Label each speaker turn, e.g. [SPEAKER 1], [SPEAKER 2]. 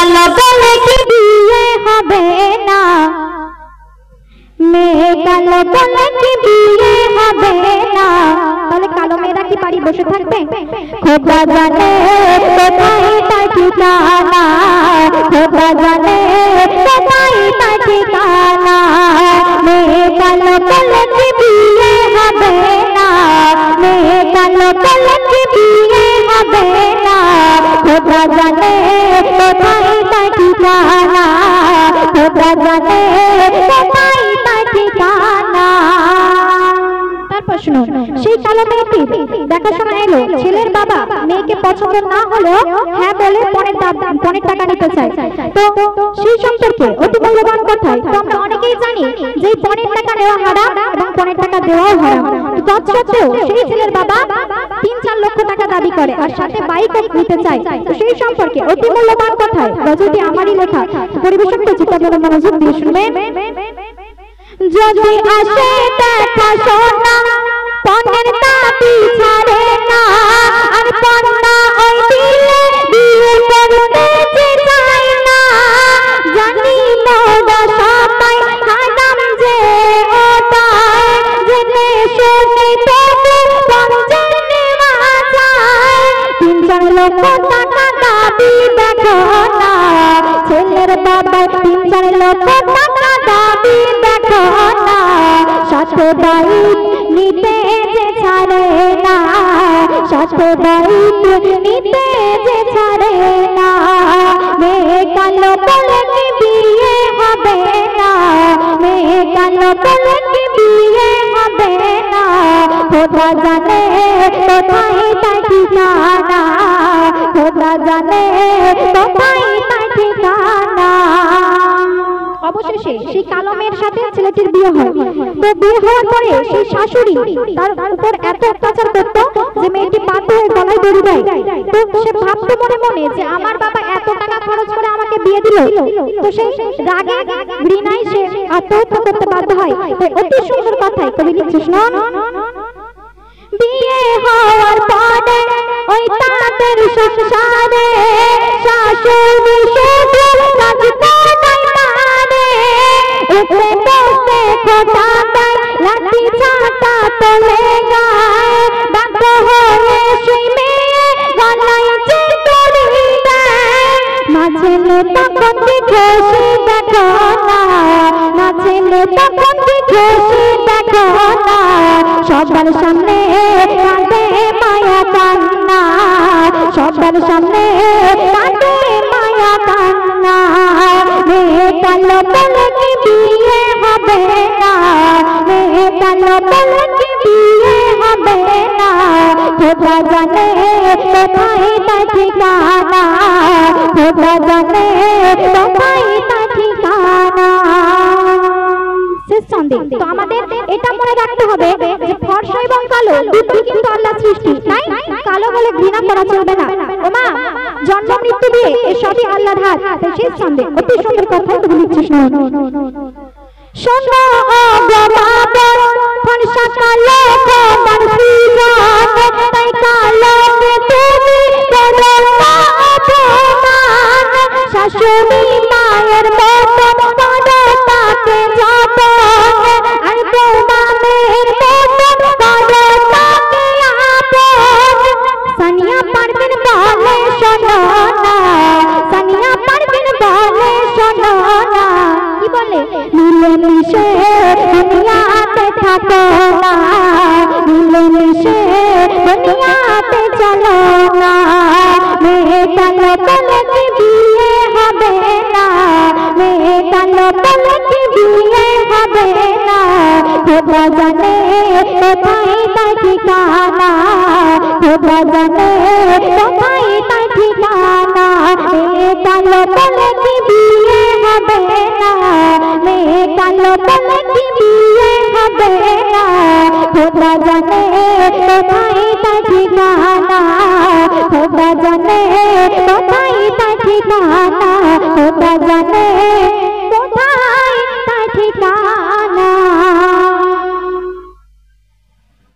[SPEAKER 1] কালো বলে কি বিয়ে হবে না, মেয়ে কালো বলে কি বিয়ে হবে না। তাহলে কালো মেয়েরা কি বাড়ি বসে থাকবে? খোদা জানে কোথায় তার ঠিকানা, খোদা জানে কোথায় তার ঠিকানা। মেয়ে কালো বলে কি বিয়ে হবে না, মেয়ে কালো বলে কি বিয়ে হবে না। খোদা জানে কোথায় তার ঠিকানা, খোদা জানে কোথায় তার ঠিকানা। তারপর শুনুন, সেই কালো মেয়েটি দেখাশোনা এলো, ছেলের বাবা মেয়েকে পছন্দ না হলেও হ্যাঁ বলে পণের টাকা নিতে চায়। তো সেই সম্পর্কে অতি মূল্যবান কথাই তো আমরা অনেকেই জানি যে পণের টাকা নেওয়া হারাম এবং পণের টাকা দেওয়াও হারাম। তৎসত্ত্বেও সেই ছেলের বাবা ৩-৪ লক্ষ টাকা দাবি করে আর সাথে বাইকও নিতে চায়। তো সেই সম্পর্কে অতি মূল্যবান কথাই রজনী আমারই লেখা পরিবেশন করছি, আপনারা মনোযোগ দিয়ে শুনবেন। যদি আসে দেখা শোনা পণের দাবি ছাড়ে না, আর পণা ওই দিলে বিয়ে করতে যে চায় না। জানি মোরা সবাই হারাম যে ওটাই, জেনে শুনে তবু পঞ্জে নেওয়া যায়। ৩-৪ লক্ষ টাকা দাবি দেখো না, ছেলের বাবা ৩-৪ লক্ষ টাকা দাবি দেখো না। সাথে বাইক নিতে যে ছাড়ে না, সাথে বাইক নিতে যে ছাড়ে না। মেয়ে কালো বলে কি বিয়ে হবে না, মেয়ে কালো বলে কি বিয়ে হবে না। খোদা জানে কোথায় তার ঠিকানা, খোদা জানে কোথায় তার ঠিকানা। অবশেষে সেই কালো মেয়ের সাথে ছেলেটির বিয়ে হয়। তো বিয়ে হওয়ার পরে সেই শাশুড়ি তার উপর এত অত্যাচার করত যে মেয়েটি বাধ্য হয়ে গলায় দড়ি দেয়। তো সে ভাবতো মনে মনে যে আমার বাবা এত টাকা খরচ করে আমাকে বিয়ে দিল, তো সেই রাগে ঘৃণায় সে আত্মহত্যা করতে বাধ্য হয়। তাই অতি সুন্দর কথাই কবি লিখছে, শুনুন। বিয়ে হওয়ার পরে ওই তাদের সংসারে শাশুড়ি শুধু কাজ করে উঠে বসে খোদা দেয় লাঠি ছাটা তোলে গায়। বাধ্য হয়ে সেই মেয়ে গলায় যে দড়ি দেয়। মাঝে তখন কি খুশি দেখো না, মাঝে তখন কি খুশি দেখো না। সবার সামনে কাঁদে মায়া কান্না, সবার সামনে কাঁদে মায়া কান্না। মেয়ে কালো বলে কি বিয়ে হবে না, মেয়ে কালো বলে কি বিয়ে হবে না। খোদা জানে কোথায় তার ঠিকানা, খোদা জানে কোথায় তার ঠিকানা। শেষ সন্দেহ তো আমাদের এটা মনে রাখতে হবে যে ফর্সা এবং কালো দুটোই কিন্তু আল্লাহর সৃষ্টি, তাই কালো বলে ঘৃণা করা চলবে না। ওমা জন্ম মৃত্যু দিয়ে এসবই আল্লাহর হাত। শেষ সন্দেহ অতি সুন্দর কথা তুমি লিখছিস, শোনো ও বাবা ফর্সা কালো খোদার সৃজন, তাই কালোকে তুমি করো না অপমান। শাশুড়ি মায়ের মতন করো তাকে যতন, আর বৌমামের মতন করো তাকে আপন। সানিয়া পারভিন বলে শোনো না, সানিয়া পারভিন বলে শোনো না। কি বলে? মিলেমিশে দুনিয়াতে থাকো না, মিলেমিশে দুনিয়াতে চলো না। মেয়ে কালো বলে কি বিয়ে হবে না, মেয়ে কালো বলে কি বিয়ে হবে না। খোদা জানে কোথায় তার ঠিকানা, খোদা জানে কোথায় তার ঠিকানা। মেয়ে কালো বলে কি বিয়ে হবে না, মেয়ে কালো বলে কি বিয়ে হবে না। খোদা জানে কোথায় তার ঠিকানা, খোদা জানে কোথায় তার ঠিকানা, খোদা জানে কোথায় তার ঠিকানা।